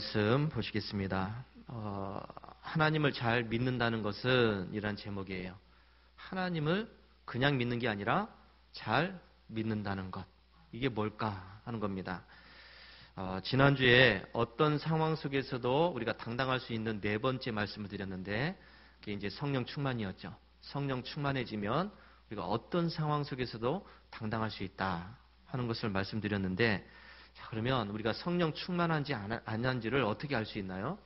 말씀 보시겠습니다. 하나님을 잘 믿는다는 것은 이란 제목이에요. 하나님을 그냥 믿는 게 아니라 잘 믿는다는 것. 이게 뭘까 하는 겁니다. 지난주에 어떤 상황 속에서도 우리가 당당할 수 있는 네 번째 말씀을 드렸는데 그게 이제 성령 충만이었죠. 성령 충만해지면 우리가 어떤 상황 속에서도 당당할 수 있다 하는 것을 말씀드렸는데, 자, 그러면 우리가 성령 충만한지 안 한지를 어떻게 알 수 있나요?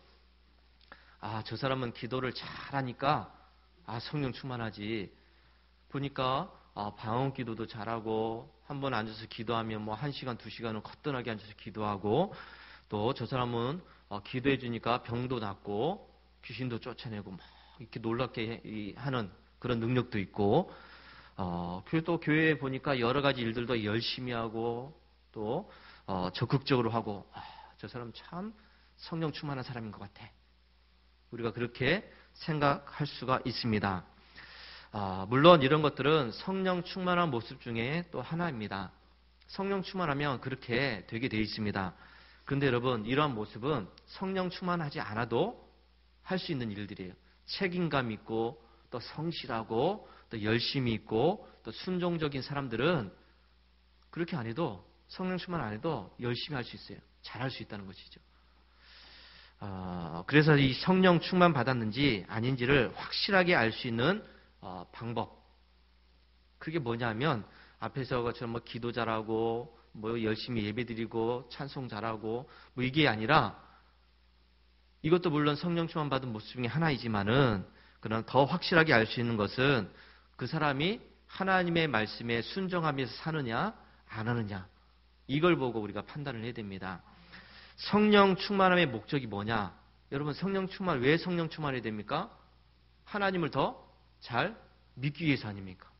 저 사람은 기도를 잘하니까 성령 충만하지. 보니까 방언 기도도 잘하고 한번 앉아서 기도하면 뭐 1시간, 2시간은 거뜬하게 앉아서 기도하고, 또 저 사람은 기도해 주니까 병도 낫고 귀신도 쫓아내고 막 이렇게 놀랍게 하는 그런 능력도 있고, 또 교회에 보니까 여러 가지 일들도 열심히 하고 또 적극적으로 하고, 저 사람 참 성령 충만한 사람인 것 같아. 우리가 그렇게 생각할 수가 있습니다. 물론 이런 것들은 성령 충만한 모습 중에 또 하나입니다. 성령 충만하면 그렇게 되게 되어 있습니다. 그런데 여러분, 이러한 모습은 성령 충만하지 않아도 할 수 있는 일들이에요. 책임감 있고 또 성실하고 또 열심히 있고 또 순종적인 사람들은 그렇게 안 해도, 성령 충만 안 해도 열심히 할 수 있어요. 잘할 수 있다는 것이죠. 그래서 이 성령 충만 받았는지 아닌지를 확실하게 알 수 있는 방법. 그게 뭐냐면, 앞에서 것처럼 뭐 기도 잘하고 뭐 열심히 예배드리고 찬송 잘하고 뭐 이게 아니라, 이것도 물론 성령 충만 받은 모습 중에 하나이지만은, 그러나 더 확실하게 알 수 있는 것은 그 사람이 하나님의 말씀에 순종하면서 사느냐 안 하느냐, 이걸 보고 우리가 판단을 해야 됩니다. 성령 충만함의 목적이 뭐냐? 여러분, 성령 충만, 왜 성령 충만해야 됩니까? 하나님을 더 잘 믿기 위해서 아닙니까?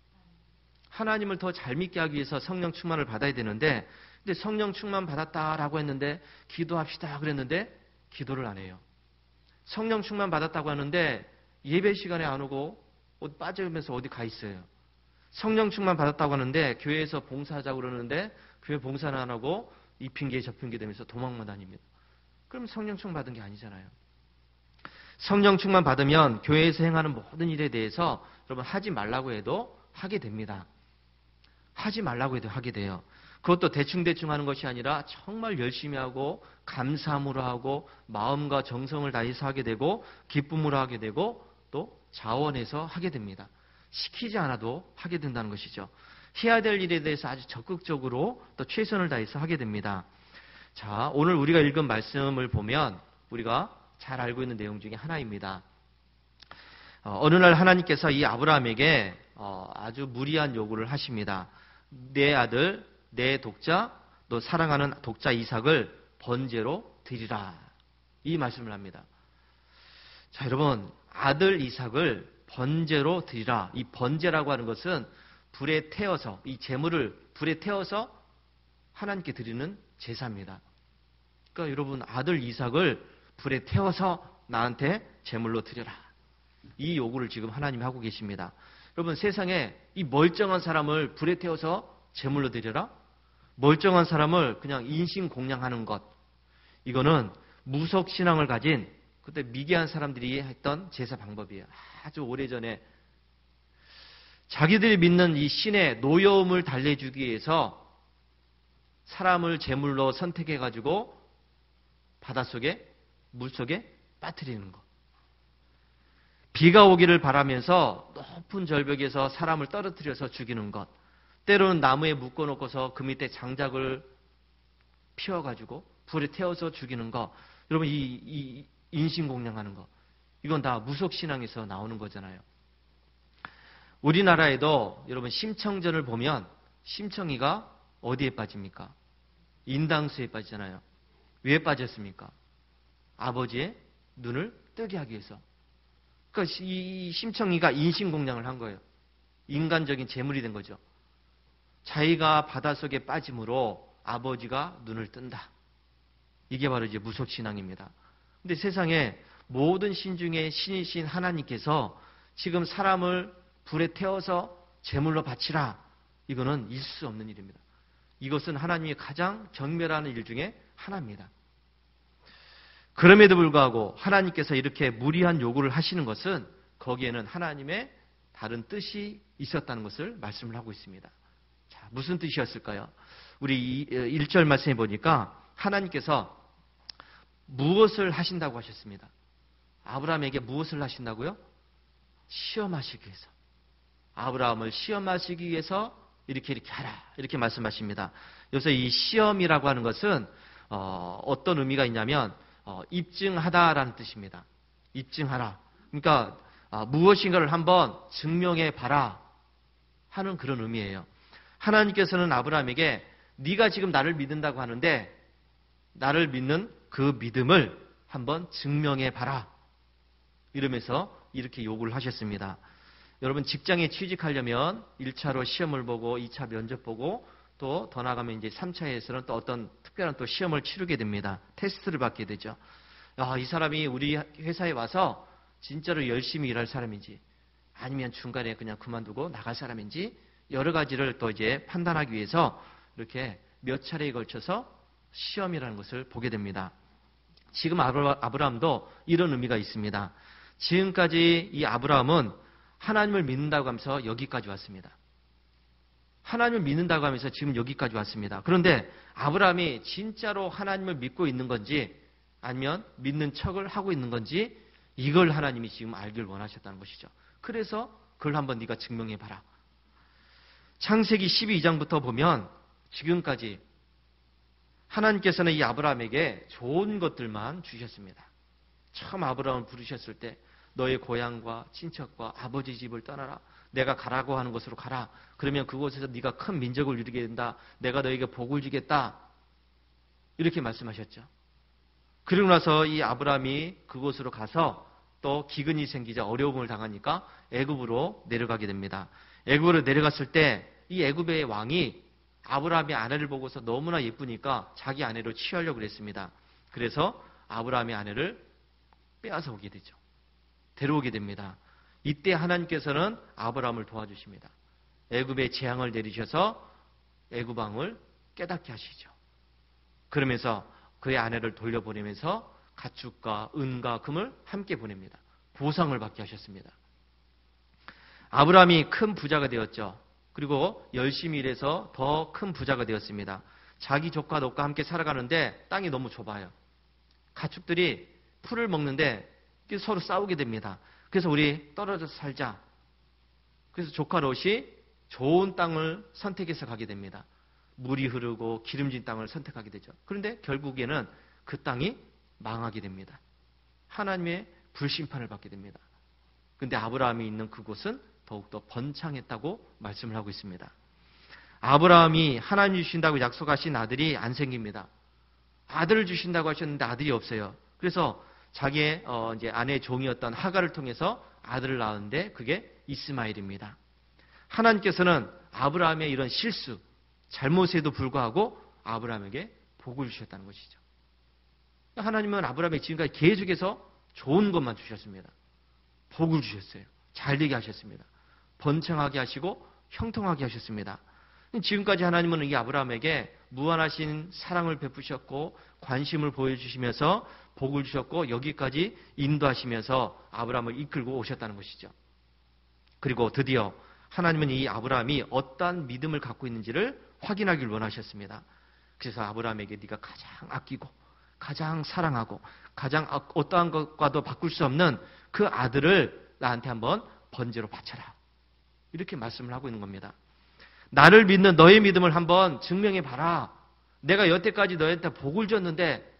하나님을 더 잘 믿게 하기 위해서 성령 충만을 받아야 되는데, 근데 성령 충만 받았다라고 했는데 기도합시다 그랬는데 기도를 안 해요. 성령 충만 받았다고 하는데 예배 시간에 안 오고 어디 빠져면서 어디 가 있어요. 성령 충만 받았다고 하는데 교회에서 봉사하자고 그러는데 교회 봉사는 안 하고 이 핑계 저 핑계 되면서 도망만 다닙니다. 그럼 성령 충만 받은 게 아니잖아요. 성령 충만 받으면 교회에서 행하는 모든 일에 대해서 여러분 하지 말라고 해도 하게 됩니다. 하지 말라고 해도 하게 돼요. 그것도 대충대충 하는 것이 아니라 정말 열심히 하고 감사함으로 하고 마음과 정성을 다해서 하게 되고 기쁨으로 하게 되고 또 자원해서 하게 됩니다. 시키지 않아도 하게 된다는 것이죠. 해야 될 일에 대해서 아주 적극적으로 또 최선을 다해서 하게 됩니다. 자, 오늘 우리가 읽은 말씀을 보면 우리가 잘 알고 있는 내용 중에 하나입니다. 어느 날 하나님께서 이 아브라함에게 아주 무리한 요구를 하십니다. 내 아들, 내 독자, 너 사랑하는 독자 이삭을 번제로 드리라. 이 말씀을 합니다. 자, 여러분, 아들 이삭을 번제로 드리라. 이 번제라고 하는 것은 불에 태워서, 이 제물을 불에 태워서 하나님께 드리는 제사입니다. 그러니까 여러분, 아들 이삭을 불에 태워서 나한테 제물로 드려라. 이 요구를 지금 하나님이 하고 계십니다. 여러분, 세상에 이 멀쩡한 사람을 불에 태워서 제물로 드려라? 멀쩡한 사람을 그냥 인신공양하는 것. 이거는 무속신앙을 가진 그때 미개한 사람들이 했던 제사 방법이에요. 아주 오래전에 자기들이 믿는 이 신의 노여움을 달래주기 위해서 사람을 제물로 선택해가지고 바닷속에, 물속에 빠뜨리는 것. 비가 오기를 바라면서 높은 절벽에서 사람을 떨어뜨려서 죽이는 것. 때로는 나무에 묶어놓고서 그 밑에 장작을 피워가지고 불에 태워서 죽이는 것. 여러분, 이 인신공양하는 것. 이건 다 무속신앙에서 나오는 거잖아요. 우리나라에도 여러분 심청전을 보면 심청이가 어디에 빠집니까? 인당수에 빠지잖아요. 왜 빠졌습니까? 아버지의 눈을 뜨게 하기 위해서. 그러니까 이 심청이가 인신공양을 한 거예요. 인간적인 재물이 된 거죠. 자기가 바닷속에 빠짐으로 아버지가 눈을 뜬다. 이게 바로 이제 무속신앙입니다. 근데 세상에 모든 신 중에 신이신 하나님께서 지금 사람을 불에 태워서 제물로 바치라. 이거는 있을 수 없는 일입니다. 이것은 하나님이 가장 경멸하는 일 중에 하나입니다. 그럼에도 불구하고 하나님께서 이렇게 무리한 요구를 하시는 것은 거기에는 하나님의 다른 뜻이 있었다는 것을 말씀을 하고 있습니다. 자, 무슨 뜻이었을까요? 우리 1절 말씀해 보니까 하나님께서 무엇을 하신다고 하셨습니다. 아브라함에게 무엇을 하신다고요? 시험하시기 위해서. 아브라함을 시험하시기 위해서 이렇게 하라. 이렇게 말씀하십니다. 여기서 이 시험이라고 하는 것은 어떤 의미가 있냐면 입증하다라는 뜻입니다. 입증하라. 그러니까 무엇인가를 한번 증명해 봐라 하는 그런 의미예요. 하나님께서는 아브라함에게 네가 지금 나를 믿는다고 하는데 나를 믿는 그 믿음을 한번 증명해 봐라. 이러면서 이렇게 요구를 하셨습니다. 여러분 직장에 취직하려면 1차로 시험을 보고 2차 면접 보고 또 더 나가면 이제 3차에서는 또 어떤 특별한 또 시험을 치르게 됩니다. 테스트를 받게 되죠. 이 사람이 우리 회사에 와서 진짜로 열심히 일할 사람인지 아니면 중간에 그냥 그만두고 나갈 사람인지 여러 가지를 또 이제 판단하기 위해서 이렇게 몇 차례에 걸쳐서 시험이라는 것을 보게 됩니다. 지금 아브라함도 이런 의미가 있습니다. 지금까지 이 아브라함은 하나님을 믿는다고 하면서 여기까지 왔습니다. 하나님을 믿는다고 하면서 지금 여기까지 왔습니다. 그런데 아브라함이 진짜로 하나님을 믿고 있는 건지 아니면 믿는 척을 하고 있는 건지 이걸 하나님이 지금 알길 원하셨다는 것이죠. 그래서 그걸 한번 네가 증명해 봐라. 창세기 12장부터 보면 지금까지 하나님께서는 이 아브라함에게 좋은 것들만 주셨습니다. 처음 아브라함을 부르셨을 때 너의 고향과 친척과 아버지 집을 떠나라. 내가 가라고 하는 곳으로 가라. 그러면 그곳에서 네가 큰 민족을 이루게 된다. 내가 너에게 복을 주겠다. 이렇게 말씀하셨죠. 그리고 나서 이 아브라함이 그곳으로 가서 또 기근이 생기자 어려움을 당하니까 애굽으로 내려가게 됩니다. 애굽으로 내려갔을 때 이 애굽의 왕이 아브라함의 아내를 보고서 너무나 예쁘니까 자기 아내로 취하려고 그랬습니다. 그래서 아브라함의 아내를 빼앗아 오게 되죠. 데려오게 됩니다. 이때 하나님께서는 아브라함을 도와주십니다. 애굽에 재앙을 내리셔서 애굽 왕을 깨닫게 하시죠. 그러면서 그의 아내를 돌려보내면서 가축과 은과 금을 함께 보냅니다. 보상을 받게 하셨습니다. 아브라함이 큰 부자가 되었죠. 그리고 열심히 일해서 더 큰 부자가 되었습니다. 자기 조카 롯과 함께 살아가는데 땅이 너무 좁아요. 가축들이 풀을 먹는데 서로 싸우게 됩니다. 그래서 우리 떨어져서 살자. 그래서 조카 롯이 좋은 땅을 선택해서 가게 됩니다. 물이 흐르고 기름진 땅을 선택하게 되죠. 그런데 결국에는 그 땅이 망하게 됩니다. 하나님의 불심판을 받게 됩니다. 그런데 아브라함이 있는 그곳은 더욱더 번창했다고 말씀을 하고 있습니다. 아브라함이 하나님 주신다고 약속하신 아들이 안 생깁니다. 아들을 주신다고 하셨는데 아들이 없어요. 그래서 자기의 이제 아내의 종이었던 하갈을 통해서 아들을 낳았는데 그게 이스마엘입니다. 하나님께서는 아브라함의 이런 실수, 잘못에도 불구하고 아브라함에게 복을 주셨다는 것이죠. 하나님은 아브라함에게 지금까지 계속해서 좋은 것만 주셨습니다. 복을 주셨어요. 잘되게 하셨습니다. 번창하게 하시고 형통하게 하셨습니다. 지금까지 하나님은 이 아브라함에게 무한하신 사랑을 베푸셨고 관심을 보여주시면서 복을 주셨고 여기까지 인도하시면서 아브라함을 이끌고 오셨다는 것이죠. 그리고 드디어 하나님은 이 아브라함이 어떠한 믿음을 갖고 있는지를 확인하기를 원하셨습니다. 그래서 아브라함에게 네가 가장 아끼고 가장 사랑하고 가장 어떠한 것과도 바꿀 수 없는 그 아들을 나한테 한번 번제로 바쳐라. 이렇게 말씀을 하고 있는 겁니다. 나를 믿는 너의 믿음을 한번 증명해 봐라. 내가 여태까지 너한테 복을 줬는데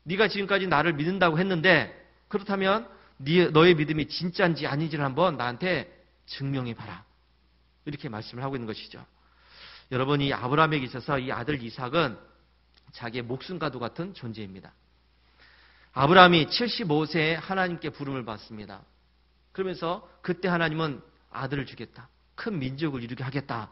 네가 지금까지 나를 믿는다고 했는데 그렇다면 너의 믿음이 진짜인지 아닌지를 한번 나한테 증명해 봐라. 이렇게 말씀을 하고 있는 것이죠. 여러분 이 아브라함에게 있어서 이 아들 이삭은 자기의 목숨과도 같은 존재입니다. 아브라함이 75세에 하나님께 부름을 받습니다. 그러면서 그때 하나님은 아들을 주겠다. 큰 민족을 이루게 하겠다.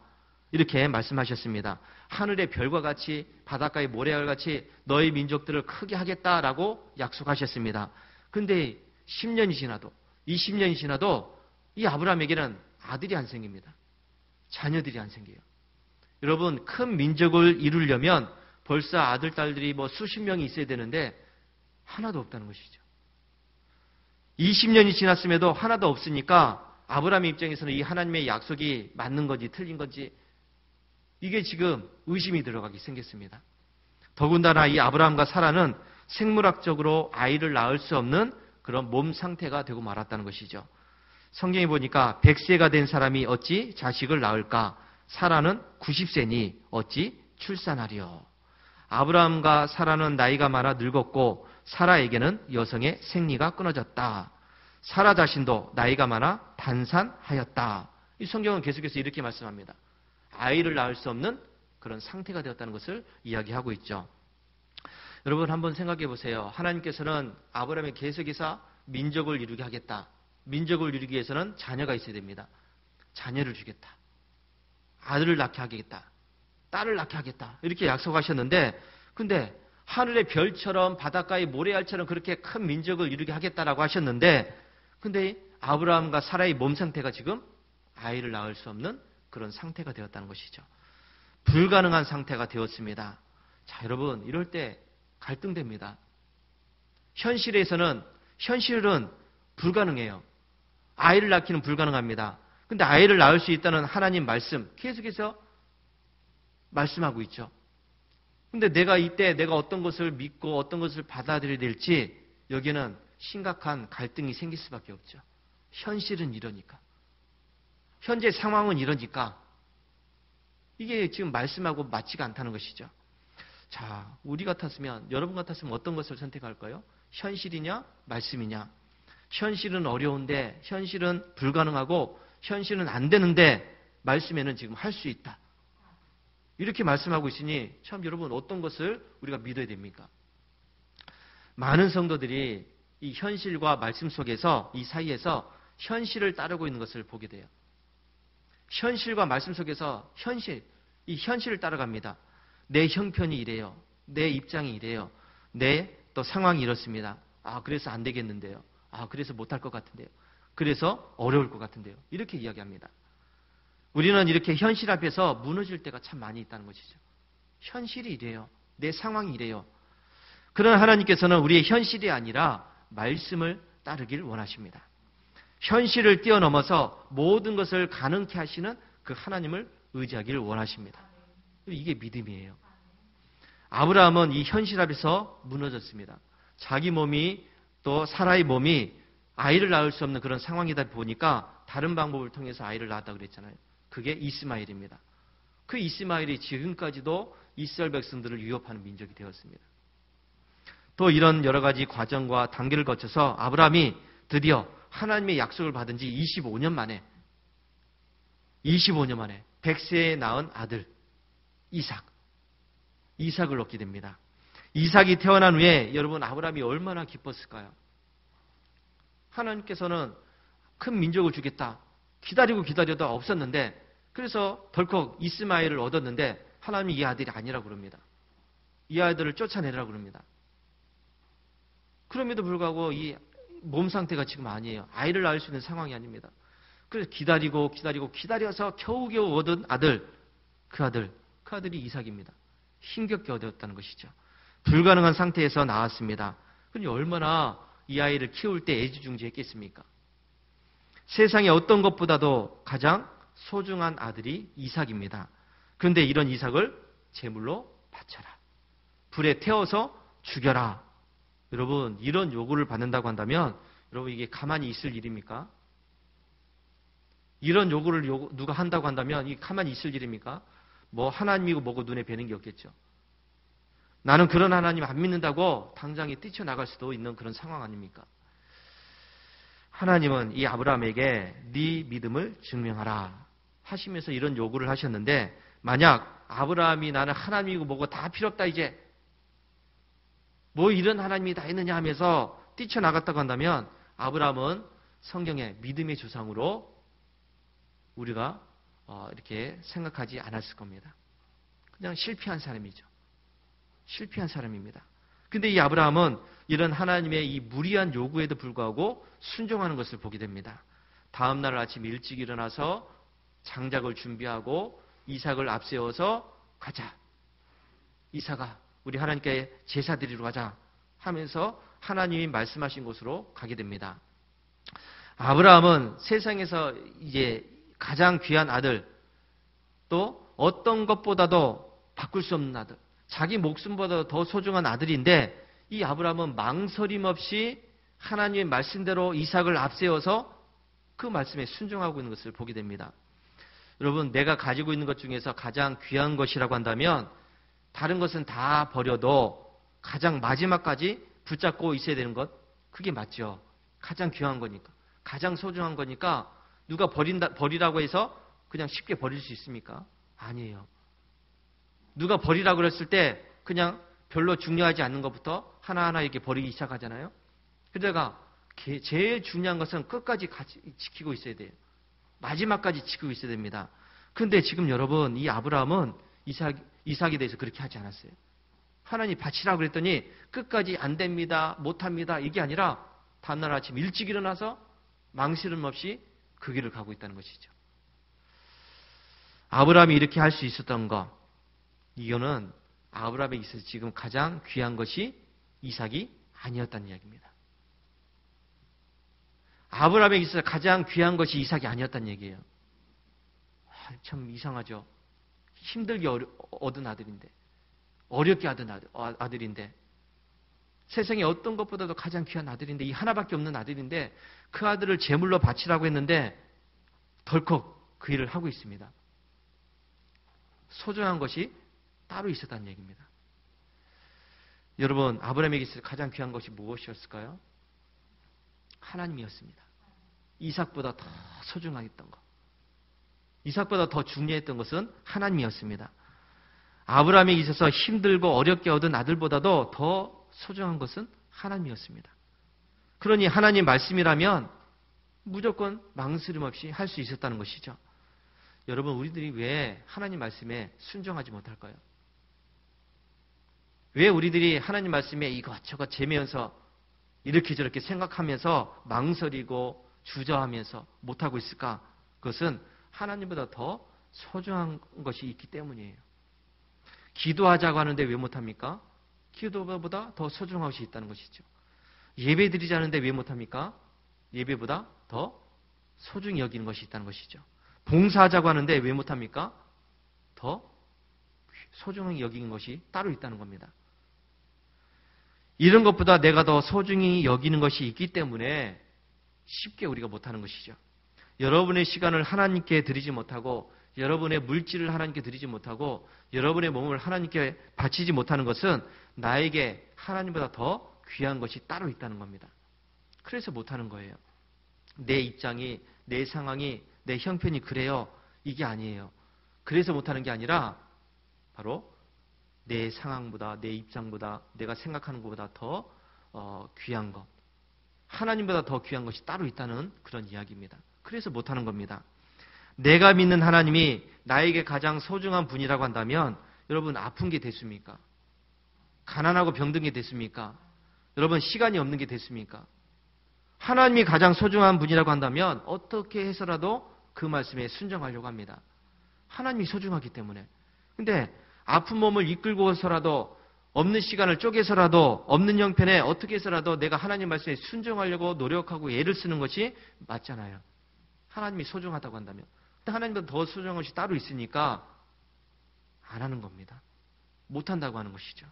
이렇게 말씀하셨습니다. 하늘의 별과 같이 바닷가의 모래알 같이 너희 민족들을 크게 하겠다라고 약속하셨습니다. 그런데 10년이 지나도 20년이 지나도 이 아브라함에게는 아들이 안 생깁니다. 자녀들이 안 생겨요. 여러분 큰 민족을 이루려면 벌써 아들, 딸들이 수십 명이 있어야 되는데 하나도 없다는 것이죠. 20년이 지났음에도 하나도 없으니까 아브라함의 입장에서는 이 하나님의 약속이 맞는 건지 틀린 건지 이게 지금 의심이 들어가기 생겼습니다. 더군다나 이 아브라함과 사라는 생물학적으로 아이를 낳을 수 없는 그런 몸 상태가 되고 말았다는 것이죠. 성경에 보니까 100세가 된 사람이 어찌 자식을 낳을까? 사라는 90세니 어찌 출산하리요? 아브라함과 사라는 나이가 많아 늙었고 사라에게는 여성의 생리가 끊어졌다. 사라 자신도 나이가 많아 단산하였다. 이 성경은 계속해서 이렇게 말씀합니다. 아이를 낳을 수 없는 그런 상태가 되었다는 것을 이야기하고 있죠. 여러분 한번 생각해 보세요. 하나님께서는 아브라함에 계속해서 민족을 이루게 하겠다. 민족을 이루기 위해서는 자녀가 있어야 됩니다. 자녀를 주겠다. 아들을 낳게 하겠다. 딸을 낳게 하겠다. 이렇게 약속하셨는데 근데 하늘의 별처럼 바닷가의 모래알처럼 그렇게 큰 민족을 이루게 하겠다라고 하셨는데 근데 아브라함과 사라의 몸 상태가 지금 아이를 낳을 수 없는 그런 상태가 되었다는 것이죠. 불가능한 상태가 되었습니다. 자, 여러분 이럴 때 갈등됩니다. 현실은 불가능해요. 아이를 낳기는 불가능합니다. 근데 아이를 낳을 수 있다는 하나님 말씀 계속해서 말씀하고 있죠. 근데 내가 이때 내가 어떤 것을 믿고 어떤 것을 받아들여야 될지 여기는 심각한 갈등이 생길 수밖에 없죠. 현실은 이러니까. 현재 상황은 이러니까 이게 지금 말씀하고 맞지가 않다는 것이죠. 자, 우리 같았으면 여러분 같았으면 어떤 것을 선택할까요? 현실이냐 말씀이냐. 현실은 어려운데 현실은 불가능하고 현실은 안 되는데 말씀에는 지금 할 수 있다. 이렇게 말씀하고 있으니 참 여러분 어떤 것을 우리가 믿어야 됩니까? 많은 성도들이 이 현실과 말씀 속에서 이 사이에서 현실을 따르고 있는 것을 보게 돼요. 현실과 말씀 속에서 이 현실을 따라갑니다. 내 형편이 이래요. 내 입장이 이래요. 내 또 상황이 이렇습니다. 아, 그래서 안 되겠는데요. 아, 그래서 못할 것 같은데요. 그래서 어려울 것 같은데요. 이렇게 이야기합니다. 우리는 이렇게 현실 앞에서 무너질 때가 참 많이 있다는 것이죠. 현실이 이래요. 내 상황이 이래요. 그러나 하나님께서는 우리의 현실이 아니라 말씀을 따르길 원하십니다. 현실을 뛰어넘어서 모든 것을 가능케 하시는 그 하나님을 의지하기를 원하십니다. 이게 믿음이에요. 아브라함은 이 현실 앞에서 무너졌습니다. 자기 몸이 또 사라의 몸이 아이를 낳을 수 없는 그런 상황이다 보니까 다른 방법을 통해서 아이를 낳았다고 그랬잖아요. 그게 이스마엘입니다. 그 이스마엘이 지금까지도 이스라엘 백성들을 위협하는 민족이 되었습니다. 또 이런 여러 가지 과정과 단계를 거쳐서 아브라함이 드디어 하나님의 약속을 받은 지 25년 만에 100세에 낳은 아들 이삭을 얻게 됩니다. 이삭이 태어난 후에 여러분 아브라함이 얼마나 기뻤을까요? 하나님께서는 큰 민족을 주겠다. 기다려도 없었는데 그래서 덜컥 이스마엘을 얻었는데 하나님이 이 아들이 아니라고 그럽니다. 이 아들을 쫓아내라고 그럽니다. 그럼에도 불구하고 이 몸 상태가 지금 아니에요. 아이를 낳을 수 있는 상황이 아닙니다. 그래서 기다려서 겨우겨우 얻은 아들, 그 아들이 이삭입니다. 힘겹게 얻었다는 것이죠. 불가능한 상태에서 나왔습니다. 그러니 얼마나 이 아이를 키울 때 애지중지했겠습니까? 세상에 어떤 것보다도 가장 소중한 아들이 이삭입니다. 그런데 이런 이삭을 제물로 바쳐라. 불에 태워서 죽여라. 여러분 이런 요구를 받는다고 한다면 여러분 이게 가만히 있을 일입니까? 이런 요구를 누가 한다고 한다면 이게 가만히 있을 일입니까? 뭐 하나님이고 뭐고 눈에 뵈는 게 없겠죠. 나는 그런 하나님 안 믿는다고 당장에 뛰쳐나갈 수도 있는 그런 상황 아닙니까? 하나님은 이 아브라함에게 네 믿음을 증명하라 하시면서 이런 요구를 하셨는데 만약 아브라함이 나는 하나님이고 뭐고 다 필요 없다 이제 뭐 이런 하나님이 다 있느냐 하면서 뛰쳐나갔다고 한다면 아브라함은 성경의 믿음의 조상으로 우리가 이렇게 생각하지 않았을 겁니다. 그냥 실패한 사람이죠. 실패한 사람입니다. 근데 이 아브라함은 이런 하나님의 이 무리한 요구에도 불구하고 순종하는 것을 보게 됩니다. 다음 날 아침 일찍 일어나서 장작을 준비하고 이삭을 앞세워서 가자. 이삭아, 우리 하나님께 제사 드리러 가자 하면서 하나님이 말씀하신 곳으로 가게 됩니다. 아브라함은 세상에서 이제 가장 귀한 아들, 또 어떤 것보다도 바꿀 수 없는 아들, 자기 목숨보다 더 소중한 아들인데, 이 아브라함은 망설임 없이 하나님의 말씀대로 이삭을 앞세워서 그 말씀에 순종하고 있는 것을 보게 됩니다. 여러분, 내가 가지고 있는 것 중에서 가장 귀한 것이라고 한다면 다른 것은 다 버려도 가장 마지막까지 붙잡고 있어야 되는 것, 그게 맞죠. 가장 귀한 거니까, 가장 소중한 거니까 누가 버리라고 해서 그냥 쉽게 버릴 수 있습니까? 아니에요. 누가 버리라고 그랬을 때 그냥 별로 중요하지 않는 것부터 하나하나 이렇게 버리기 시작하잖아요. 그러다가 제일 중요한 것은 끝까지 지키고 있어야 돼요. 마지막까지 지키고 있어야 됩니다. 그런데 지금 여러분, 이 아브라함은 이삭에 대해서 그렇게 하지 않았어요. 하나님 바치라고 그랬더니 끝까지 안 됩니다, 못합니다, 이게 아니라 다음날 아침 일찍 일어나서 망설임 없이 그 길을 가고 있다는 것이죠. 아브라함이 이렇게 할 수 있었던 것, 이거는 아브라함에게 있어서 지금 가장 귀한 것이 이삭이 아니었다는 이야기입니다. 아브라함에게 있어서 가장 귀한 것이 이삭이 아니었다는 얘기예요. 참 이상하죠. 힘들게 얻은 아들인데, 어렵게 얻은 아들인데, 세상에 어떤 것보다도 가장 귀한 아들인데, 이 하나밖에 없는 아들인데 그 아들을 제물로 바치라고 했는데 덜컥 그 일을 하고 있습니다. 소중한 것이 따로 있었다는 얘기입니다. 여러분, 아브라함에게 있어서 가장 귀한 것이 무엇이었을까요? 하나님이었습니다. 이삭보다 더 소중했던 것, 이삭보다 더 중요했던 것은 하나님이었습니다. 아브라함에게 있어서 힘들고 어렵게 얻은 아들보다도 더 소중한 것은 하나님이었습니다. 그러니 하나님 말씀이라면 무조건 망설임 없이 할 수 있었다는 것이죠. 여러분, 우리들이 왜 하나님 말씀에 순종하지 못할까요? 왜 우리들이 하나님 말씀에 이것저것 재미면서 이렇게 저렇게 생각하면서 망설이고 주저하면서 못하고 있을까? 그것은 하나님보다 더 소중한 것이 있기 때문이에요. 기도하자고 하는데 왜 못합니까? 기도보다 더 소중한 것이 있다는 것이죠. 예배 드리자는데 왜 못합니까? 예배보다 더 소중히 여기는 것이 있다는 것이죠. 봉사하자고 하는데 왜 못합니까? 더 소중히 여기는 것이 따로 있다는 겁니다. 이런 것보다 내가 더 소중히 여기는 것이 있기 때문에 쉽게 우리가 못하는 것이죠. 여러분의 시간을 하나님께 드리지 못하고, 여러분의 물질을 하나님께 드리지 못하고, 여러분의 몸을 하나님께 바치지 못하는 것은 나에게 하나님보다 더 귀한 것이 따로 있다는 겁니다. 그래서 못하는 거예요. 내 입장이, 내 상황이, 내 형편이 그래요, 이게 아니에요. 그래서 못하는 게 아니라 바로 내 상황보다, 내 입장보다, 내가 생각하는 것보다 더 귀한 것, 하나님보다 더 귀한 것이 따로 있다는 그런 이야기입니다. 그래서 못하는 겁니다. 내가 믿는 하나님이 나에게 가장 소중한 분이라고 한다면 여러분, 아픈 게 됐습니까? 가난하고 병든 게 됐습니까? 여러분, 시간이 없는 게 됐습니까? 하나님이 가장 소중한 분이라고 한다면 어떻게 해서라도 그 말씀에 순종하려고 합니다. 하나님이 소중하기 때문에. 근데 아픈 몸을 이끌고서라도, 없는 시간을 쪼개서라도, 없는 형편에 어떻게 해서라도 내가 하나님 말씀에 순종하려고 노력하고 애를 쓰는 것이 맞잖아요. 하나님이 소중하다고 한다면. 근데 하나님보다 더 소중한 것이 따로 있으니까 안 하는 겁니다. 못한다고 하는 것이죠.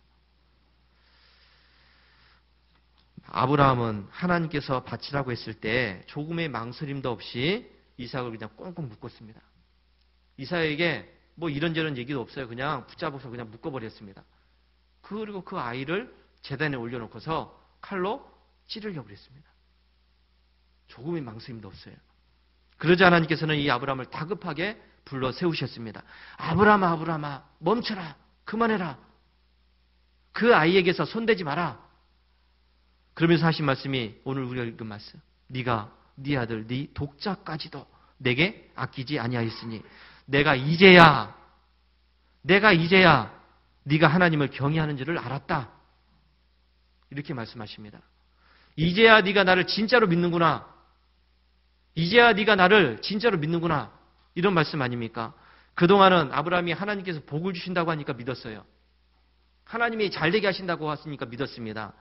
아브라함은 하나님께서 바치라고 했을 때 조금의 망설임도 없이 이삭을 그냥 꽁꽁 묶었습니다. 이삭에게 뭐 이런저런 얘기도 없어요. 그냥 붙잡아서 그냥 묶어버렸습니다. 그리고 그 아이를 제단에 올려놓고서 칼로 찌르려고 그랬습니다. 조금의 망설임도 없어요. 그러자 하나님께서는 이 아브라함을 다급하게 불러 세우셨습니다. 아브라함아, 아브라함아, 멈춰라, 그만해라, 그 아이에게서 손대지 마라. 그러면서 하신 말씀이 오늘 우리가 읽은 말씀, 네가 네 아들 네 독자까지도 내게 아끼지 아니하였으니 내가 이제야 네가 하나님을 경외하는 줄을 알았다. 이렇게 말씀하십니다. 이제야 네가 나를 진짜로 믿는구나. 이제야 네가 나를 진짜로 믿는구나. 이런 말씀 아닙니까? 그동안은 아브라함이 하나님께서 복을 주신다고 하니까 믿었어요. 하나님이 잘되게 하신다고 하시니까 믿었습니다.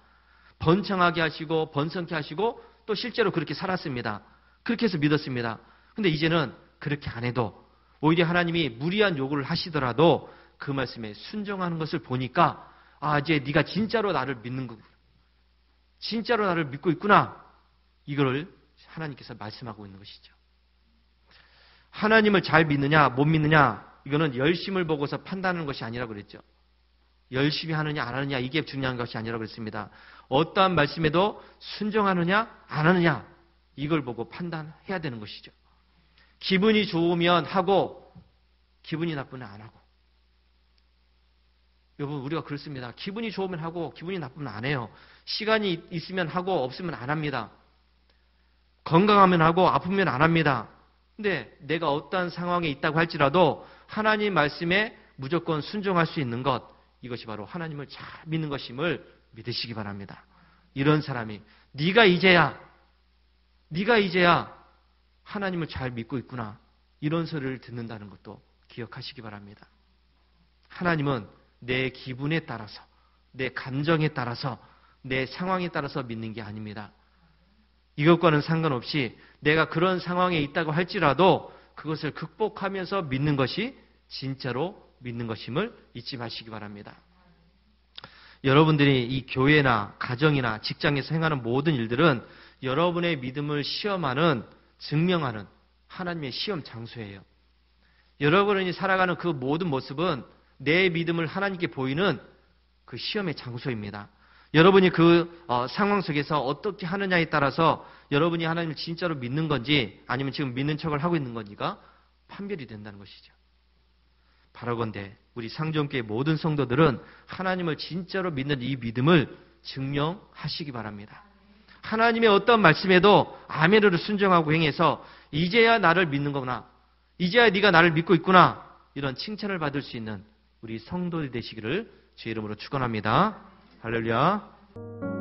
번창하게 하시고 번성케 하시고 또 실제로 그렇게 살았습니다. 그렇게 해서 믿었습니다. 근데 이제는 그렇게 안 해도 오히려 하나님이 무리한 요구를 하시더라도 그 말씀에 순종하는 것을 보니까 이제 네가 진짜로 나를 믿는 거구나. 진짜로 나를 믿고 있구나. 이거를 하나님께서 말씀하고 있는 것이죠. 하나님을 잘 믿느냐 못 믿느냐 이거는 열심을 보고서 판단하는 것이 아니라고 그랬죠. 열심히 하느냐 안 하느냐 이게 중요한 것이 아니라고 그랬습니다. 어떠한 말씀에도 순종하느냐 안 하느냐 이걸 보고 판단해야 되는 것이죠. 기분이 좋으면 하고 기분이 나쁘면 안 하고. 여러분 우리가 그렇습니다. 기분이 좋으면 하고 기분이 나쁘면 안 해요. 시간이 있으면 하고 없으면 안 합니다. 건강하면 하고 아프면 안 합니다. 근데 내가 어떠한 상황에 있다고 할지라도 하나님 말씀에 무조건 순종할 수 있는 것 이것이 바로 하나님을 잘 믿는 것임을 믿으시기 바랍니다. 이런 사람이 네가 이제야 하나님을 잘 믿고 있구나 이런 소리를 듣는다는 것도 기억하시기 바랍니다. 하나님은 내 기분에 따라서 내 감정에 따라서 내 상황에 따라서 믿는 게 아닙니다. 이것과는 상관없이 내가 그런 상황에 있다고 할지라도 그것을 극복하면서 믿는 것이 진짜로 믿는 것임을 잊지 마시기 바랍니다. 여러분들이 이 교회나 가정이나 직장에서 행하는 모든 일들은 여러분의 믿음을 시험하는, 증명하는 하나님의 시험 장소예요. 여러분이 살아가는 그 모든 모습은 내 믿음을 하나님께 보이는 그 시험의 장소입니다. 여러분이 그 상황 속에서 어떻게 하느냐에 따라서 여러분이 하나님을 진짜로 믿는 건지 아니면 지금 믿는 척을 하고 있는 건지가 판별이 된다는 것이죠. 바라건대 우리 상종교회 모든 성도들은 하나님을 진짜로 믿는 이 믿음을 증명하시기 바랍니다. 하나님의 어떤 말씀에도 아멘으로 순종하고 행해서 이제야 나를 믿는 거구나. 이제야 네가 나를 믿고 있구나. 이런 칭찬을 받을 수 있는 우리 성도들이 되시기를 주의 이름으로 축원합니다. 할렐루야.